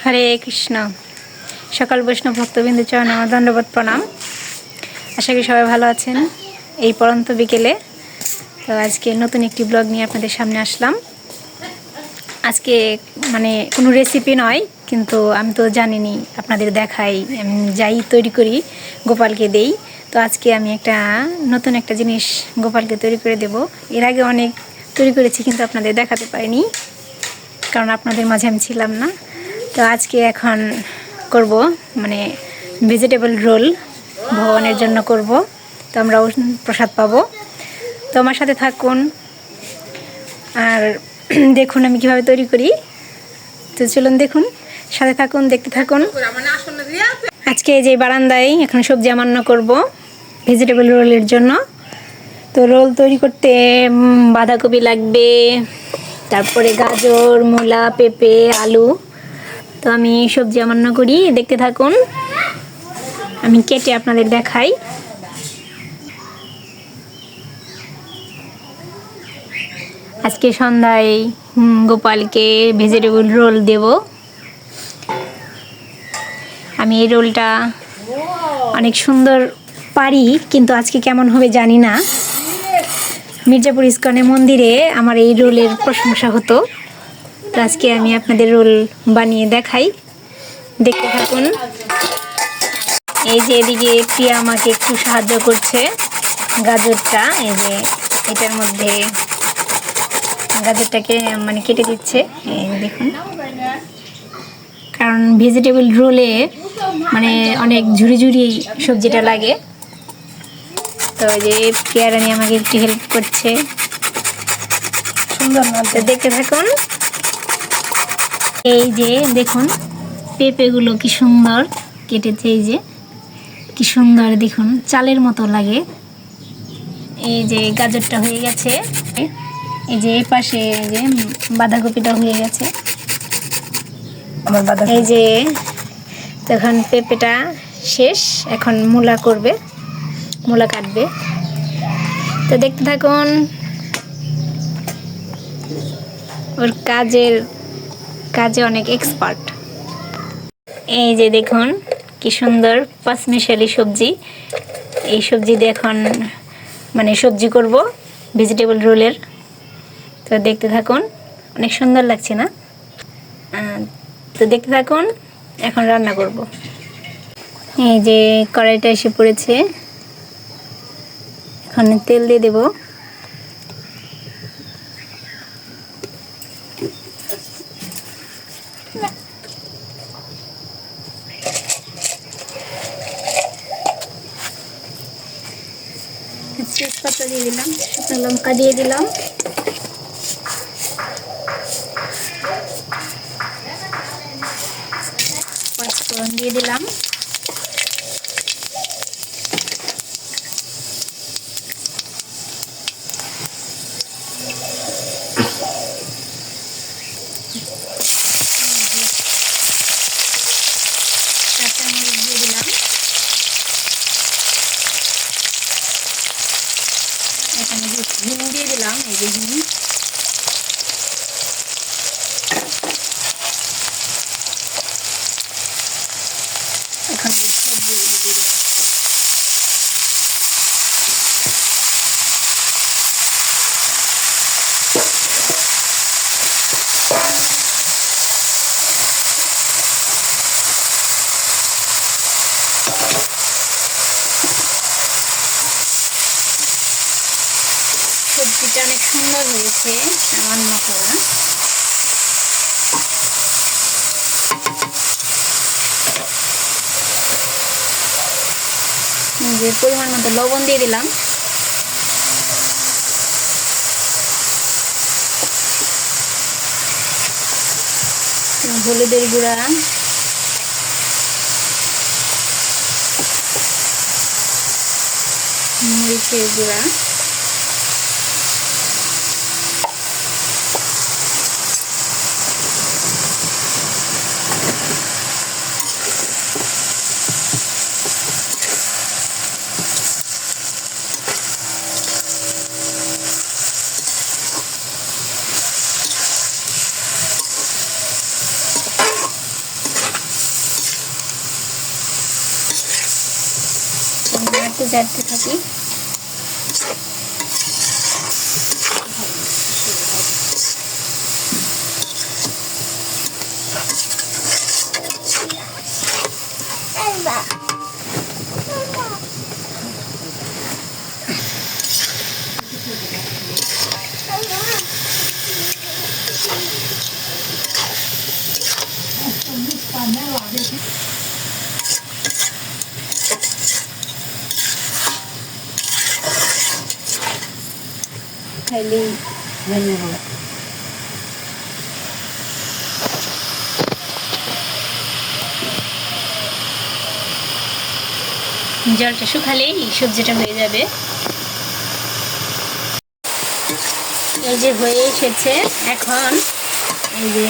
হরে কৃষ্ণ। সকল বৈষ্ণব ভক্তবৃন্দ চরণে আমার দণ্ডবত প্রণাম। আশা করি সবাই ভালো আছেন এই পড়ন্ত বিকেলে। তো আজকে নতুন একটি ব্লগ নিয়ে আপনাদের সামনে আসলাম। আজকে কোনো রেসিপি নয়, কিন্তু আমি তো জানিনি, আপনাদের দেখাই, আমি যাই তৈরি করি গোপালকে দেই। তো আজকে আমি নতুন একটা জিনিস গোপালকে তৈরি করে দেব। এর আগে অনেক তৈরি করেছি, কিন্তু আপনাদের দেখাতে পারিনি, কারণ আপনাদের মাঝে আমি ছিলাম না। তো আজকে এখন করব ভেজিটেবল রোল, ভগবানের জন্য করব। তো আমরাও প্রসাদ পাবো। তো আমার সাথে থাকুন আর দেখুন আমি কিভাবে তৈরি করি। তো চলুন দেখুন, সাথে থাকুন, দেখতে থাকুন। আজকে যে বারান্দায় এখন সবজি আমান্য করব ভেজিটেবল রোলের জন্য। তো রোল তৈরি করতে বাঁধাকপি লাগবে, তারপরে গাজর, মূলা, পেঁপে, আলু। তো আমি সবজি আমান্য করি, দেখতে থাকুন, আমি কেটে আপনাদের দেখাই। আজকে সন্ধ্যায় গোপালকে ভেজিটেবল রোল দেব। আমি এই রোলটা অনেক সুন্দর পারি, কিন্তু আজকে কেমন হবে জানি না। মির্জাপুর ইস্কনে মন্দিরে আমার এই রোলের প্রশংসা হতো। তো আজকে আমি আপনাদের রোল বানিয়ে দেখাই, দেখতে থাকুন। এই যে এদিকে প্রিয়া আমাকে একটু সাহায্য করছে, গাজরটা এই যে এটার মধ্যে গাজরটাকে কেটে দিচ্ছে, এই দেখুন। কারণ ভেজিটেবল রোলে অনেক ঝুড়ি ঝুড়ি সবজিটা লাগে। তো এই যে প্রিয়া রানী আমাকে একটু হেল্প করছে, সুন্দর মতো দেখতে থাকুন। এই যে দেখুন পেঁপেগুলো কি সুন্দর কেটেছে, এই যে কি সুন্দর দেখুন, চালের মতো লাগে। এই যে গাজরটা হয়ে গেছে, এই যে এই পাশে এই যে বাঁধাকপিটা হয়ে গেছে। এই যে তখন পেঁপেটা শেষ, এখন মূলা করবে, মূলা কাটবে। তো দেখতে থাকুন, ওর কাজে অনেক এক্সপার্ট। এই যে দেখুন কি সুন্দর পাঁচমিশালি সবজি। এই সবজি দিয়ে এখন সবজি করব ভেজিটেবল রোলের। তো দেখতে থাকুন, অনেক সুন্দর লাগছে না? তো দেখতে থাকুন, এখন রান্না করব। এই যে কড়াইটা এসে পড়েছে, এখন তেল দিয়ে দেব। তেজপাতা দিয়ে দিলাম, শুকনো লঙ্কা দিয়ে দিলাম, পাঁচফোড়ন দিয়ে দিলাম, কাঁচামরিচ দিয়ে দিলাম, এখানে হিং দিয়ে দিলাম, এই যে হিং, এখন সবজি দিয়ে দিলাম। সবজিটা অনেক সুন্দর হয়েছে সামান্য করা। যে পরিমাণ মতো লবণ দিয়ে দিলাম, হলুদের গুঁড়া, মরিচের গুঁড়া, একটু জারতে থাকি। জলটা শুকালেই সবজিটা হয়ে যাবে। এই যে হয়ে এসেছে, এখন এই যে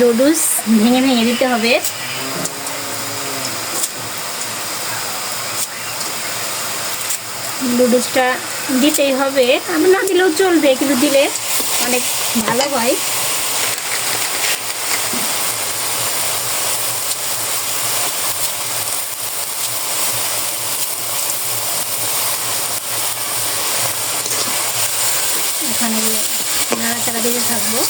নুডলস ভেঙে ভেঙে দিতে হবে। নুডলসটা দিতেই হবে, আমি না দিলেও চলবে, কিন্তু দিলে অনেক ভালো হয়। এখানে নাড়াচাড়া দিতে থাকবো।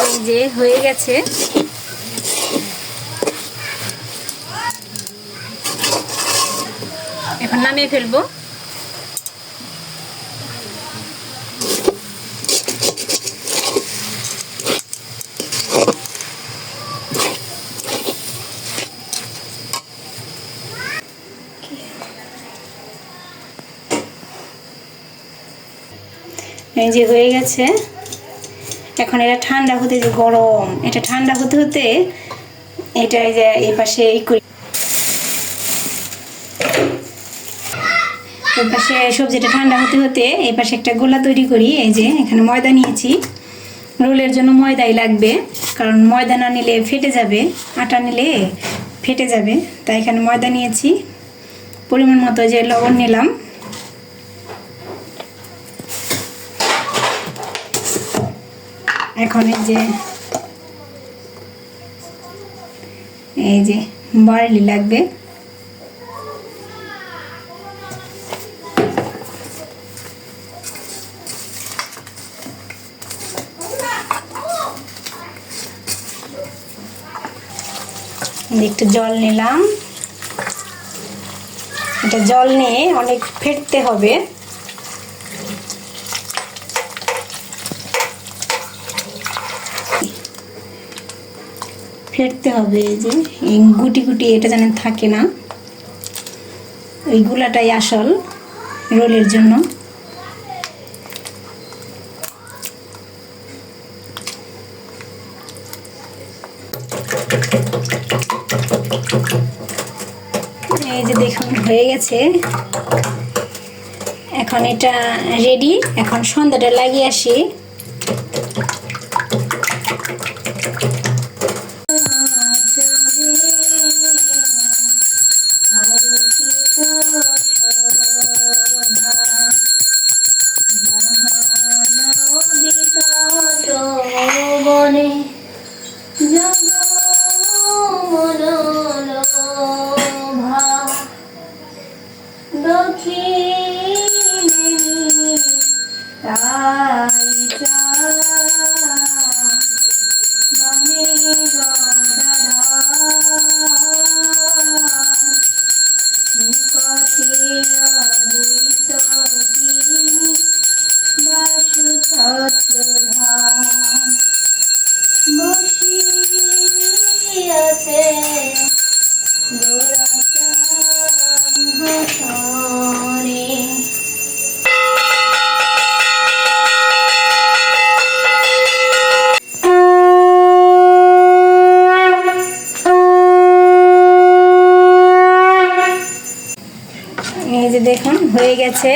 এই যে হয়ে গেছে, এখন নামিয়ে ফেলবো। এই যে হয়ে গেছে, এখন এটা ঠান্ডা হতে, যে গরম, এটা ঠান্ডা হতে হতে এটা এই যে এই পাশে এই পাশে সবজিটা ঠান্ডা হতে হতে এই পাশে একটা গোলা তৈরি করি। এই যে এখানে ময়দা নিয়েছি, রোলের জন্য ময়দাই লাগবে, কারণ ময়দা না নিলে ফেটে যাবে, আটা নিলে ফেটে যাবে। তাই এখানে ময়দা নিয়েছি, পরিমাণ মতো যে লবণ নিলাম, এখন এই যে বার্লি লাগবে, একটু জল নিলাম। এটা জল নিয়ে অনেক ফেটতে হবে। ফেটতে হবে, এই যে এই গুটি গুটি এটা যেন থাকে না, ওই গুলাটাই আসল রোলের জন্য। এই যে দেখুন হয়ে গেছে, এখন এটা রেডি। এখন সন্ধ্যাটা লাগিয়ে আসি। এই যে দেখুন হয়ে গেছে,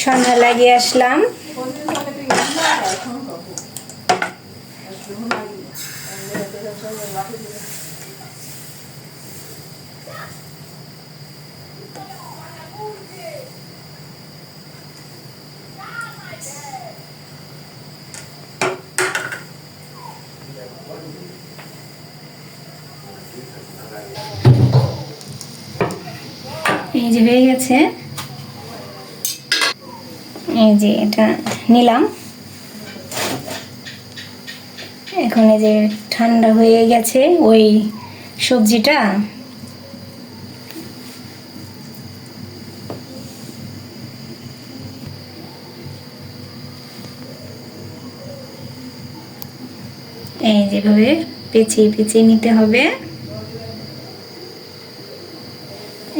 সন্ধ্যা লাগিয়ে আসলাম। যে হয়ে গেছে, এই যে এটা নিলাম। এখন এই যে ঠান্ডা হয়ে গেছে ওই সবজিটা, এই যেভাবে পেঁচিয়ে পেঁচিয়ে নিতে হবে।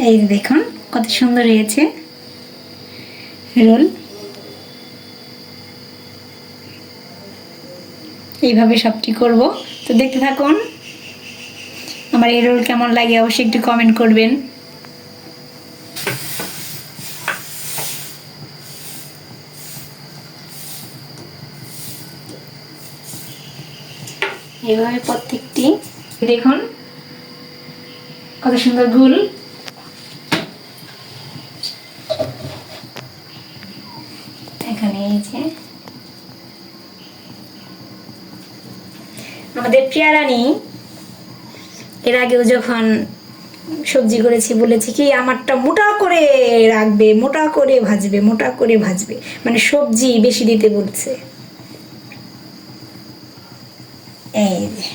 এই দেখুন কত সুন্দর হয়েছে রোল। এইভাবে সবটি করব। তো দেখতে থাকুন। আমার এই রোল কেমন লাগে অবশ্যই একটু কমেন্ট করবেন। এইভাবে প্রত্যেকটি দেখুন কত সুন্দর গোল। এখানে এই যে আমাদের প্রিয়া রানী এর আগেও যখন সবজি করেছি বলেছি কি আমারটা মোটা করে রাখবে, মোটা করে ভাজবে, মোটা করে ভাজবে, মানে সবজি বেশি দিতে বলছে। এই যে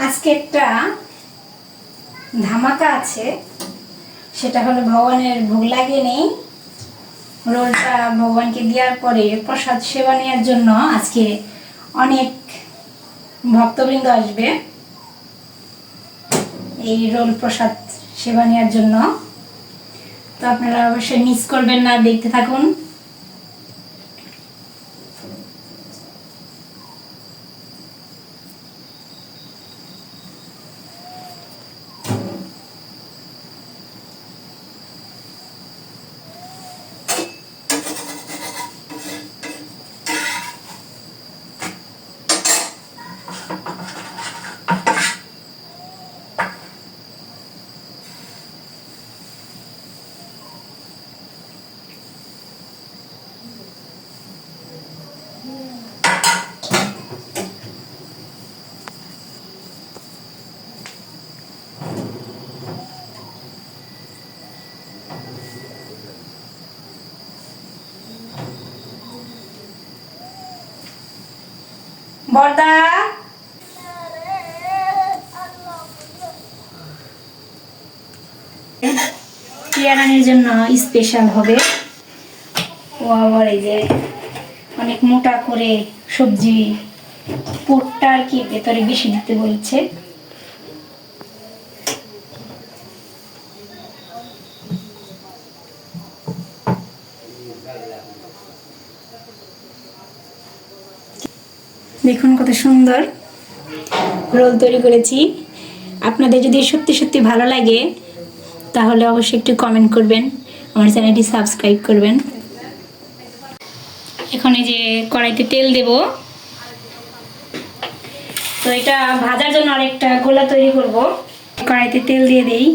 আজকে একটা ধামাকা আছে, সেটা হলো ভগবানের ভোগ লাগিয়ে নেই। রোলটা ভগবানকে দেওয়ার পরে প্রসাদ সেবা নেওয়ার জন্য আজকে অনেক ভক্তবৃন্দ আসবে এই রোল প্রসাদ সেবা নেওয়ার জন্য। তো আপনারা অবশ্যই মিস করবেন না, দেখতে থাকুন। বর্দা প্রিয়ারানির জন্য স্পেশাল হবে। ও আবার এই যে অনেক মোটা করে সবজি, পুরটা আর কি ভেতরে বেশি দিতে বলছে। দেখুন কত সুন্দর রোল তৈরি করেছি। আপনাদের যদি সত্যি সত্যি ভালো লাগে তাহলে অবশ্যই একটু কমেন্ট করবেন, আমার চ্যানেলটি সাবস্ক্রাইব করবেন। এখন এই যে কড়াইতে তেল দেব। তো এটা ভাজার জন্য আরেকটা গোলা তৈরি করব। কড়াইতে তেল দিয়ে দেই।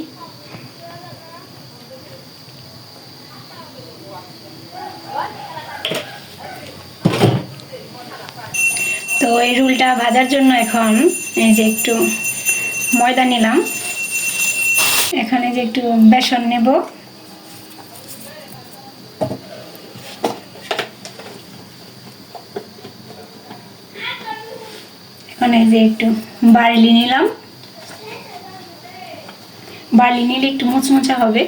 তো এই রোলটা ভাজার জন্য এখন এই যে একটু ময়দা নিলাম, এখানে যে একটু বেসন নেব, এখন এই যে একটু বার্লি নিলাম। বার্লি নিলে একটু মুচমুচে হবে,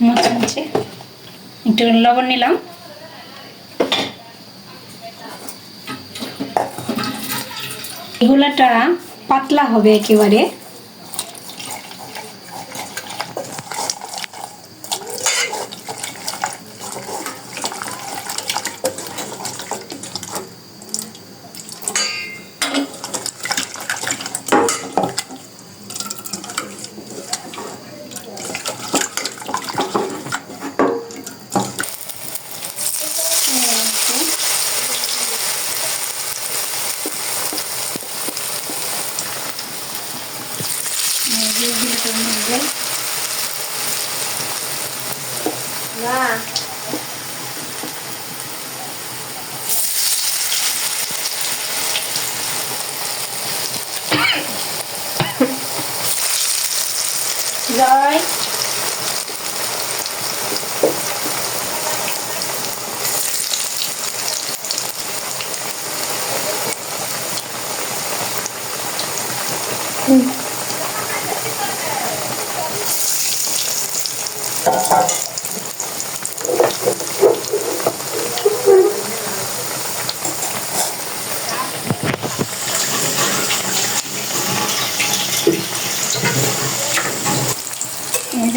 মুচমুচে। একটু লবণ নিলাম। এগুলাটা পাতলা হবে একেবারে। জয়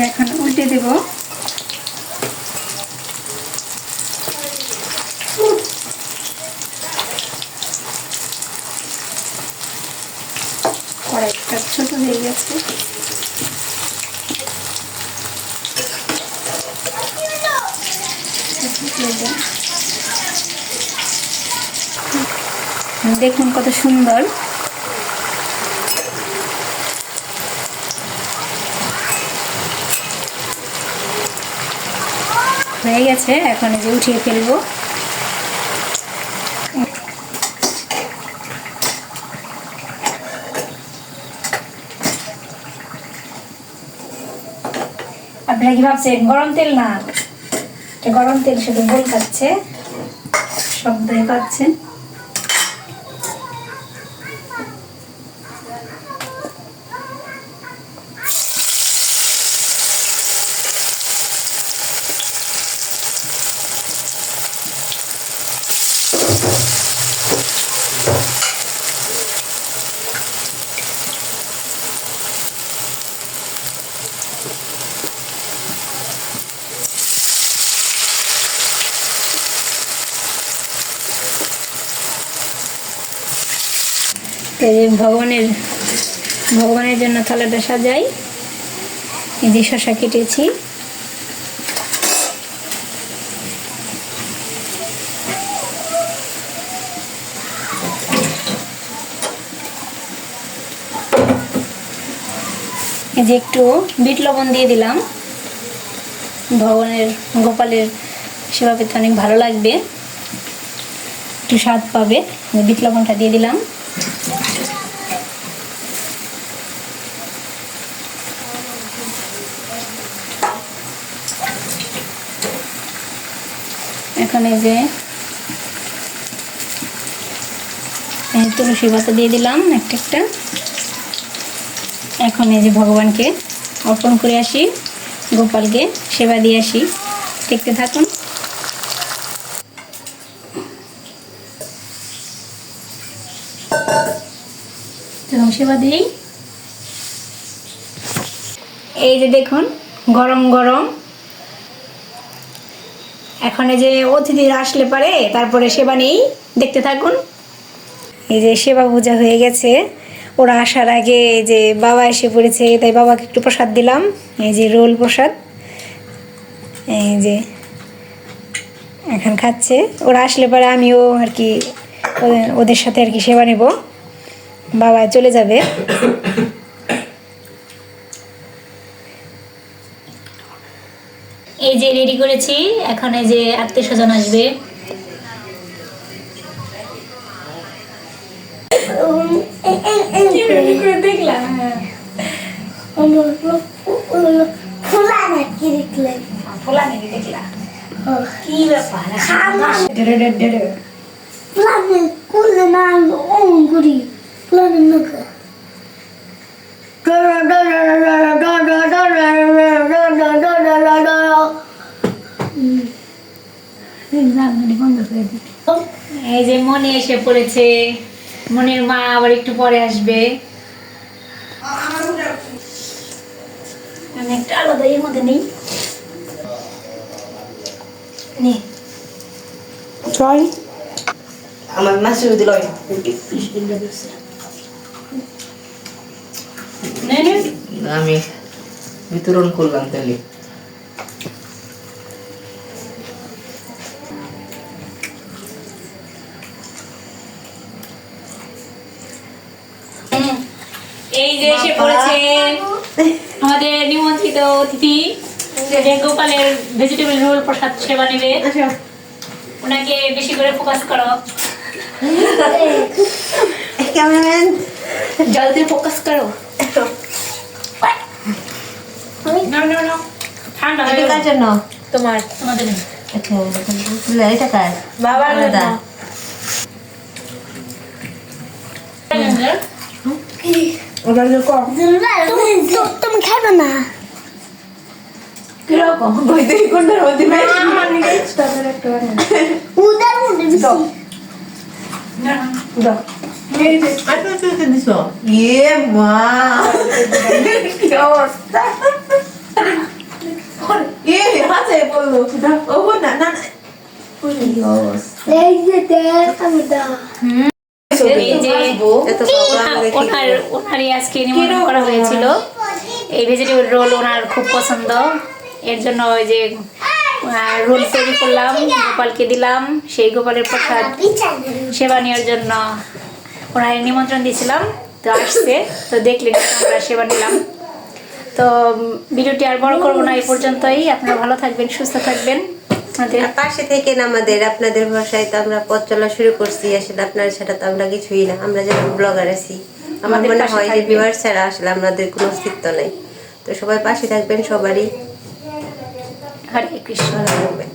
এখন উল্টে দেব। কড়াইটা ছোট হয়ে গেছে। দেখুন কত সুন্দর হয়ে গেছে। এখন এই যে উঠিয়ে ফেলবো। আপনারা কি ভাবছেন গরম তেল? না, গরম তেল শুধু বল খাচ্ছে, শব্দই পাচ্ছেন। ভগবানের জন্য থালাটা সাজাই। এই যে শসা কেটেছি, এই যে একটু বিট লবণ দিয়ে দিলাম। ভগবানের গোপালের সেবা পেতে অনেক ভালো লাগবে, একটু স্বাদ পাবে। বিট লবণটা দিয়ে দিলাম। এখন এই যে তুলসী পাতা দিয়ে দিলাম একটা একটা। এখন এই যে ভগবানকে অর্পণ করে আসি, গোপালকে সেবা দিয়ে আসি। দেখতে থাকুন। সেবা দিই। এই যে দেখুন গরম গরম। এখন এই যে অতিথিরা আসলে পারে তারপরে সেবা নেই, দেখতে থাকুন। এই যে সেবা পূজা হয়ে গেছে। ওরা আসার আগে এই যে বাবা এসে পড়েছে, তাই বাবাকে একটু প্রসাদ দিলাম। এই যে রোল প্রসাদ, এই যে এখন খাচ্ছে। ওরা আসলে পরে আমিও আর কি ওদের সাথে আর কি সেবা নেব। বাবা চলে যাবে। এই যে রেডি করেছি, এখন এই যে আত্মীয় স্বজন আসবে। দেখলাম কি ব্যাপার এই যে মনি এসে পড়েছে। মনির মা আবার একটু পরে আসবে। আমি একটা আলাদা এর মধ্যে নেই। আমার মাসি দিল আমি বিতরণ করলাম তাহলে। এই যে এসে পড়েছে আমাদের নিমন্ত্রিত অতিথি যে গোপালের ভেজিটেবল রোল প্রসাদ সেবা নেবে, ওনাকে বেশি করে ফোকাস করো। ক্যামেরাম্যান জলদি ফোকাস করো। ঠান্ডা এটা কার জন্য? তোমার তোমাদের আচ্ছা এটা কার? বাবার দাদা ওটার যে কম তুমি খাইবে না। কিরকম বইতে কোনটার মধ্যে উদার মধ্যে বেশি। দাও আচ্ছা আচ্ছা দিছো। ইয়ে মা কি অবস্থা! ইয়ে হাতে বললো ও না না না। কি অবস্থা! এই যে দেখ আমি দাও। এই যে এত প্রোগ্রাম দেখি ওনারই আজকে নিমন্ত্রণ করা হয়েছিল। এই ভেজিটেবল রোল ওনার খুব পছন্দ, এর জন্য ওই যে রোল তৈরি করলাম, গোপালকে দিলাম। সেই গোপালের প্রসাদ সেবা নেওয়ার জন্য ওনার নিমন্ত্রণ দিয়েছিলাম, তো আসছে, তো দেখলেন আমরা সেবা নিলাম। তো ভিডিওটি আর বড় করবো না, এই পর্যন্তই। আপনারা ভালো থাকবেন, সুস্থ থাকবেন। আমাদের আর পাশে থেকে আমাদের আপনাদের ভরসায় তো আমরা পথ চলা শুরু করছি। আসলে আপনার সেটা তো আমরা কিছুই না, আমরা যেমন ব্লগার আছি। আমার আমাদের মনে পাশে হয় যে থাকবেন। ভিউয়ার ছাড়া আসলে আমাদের কোনো অস্তিত্ব নাই। তো সবাই পাশে থাকবেন, সবারই হরে কৃষ্ণ। ভালো থাকবেন।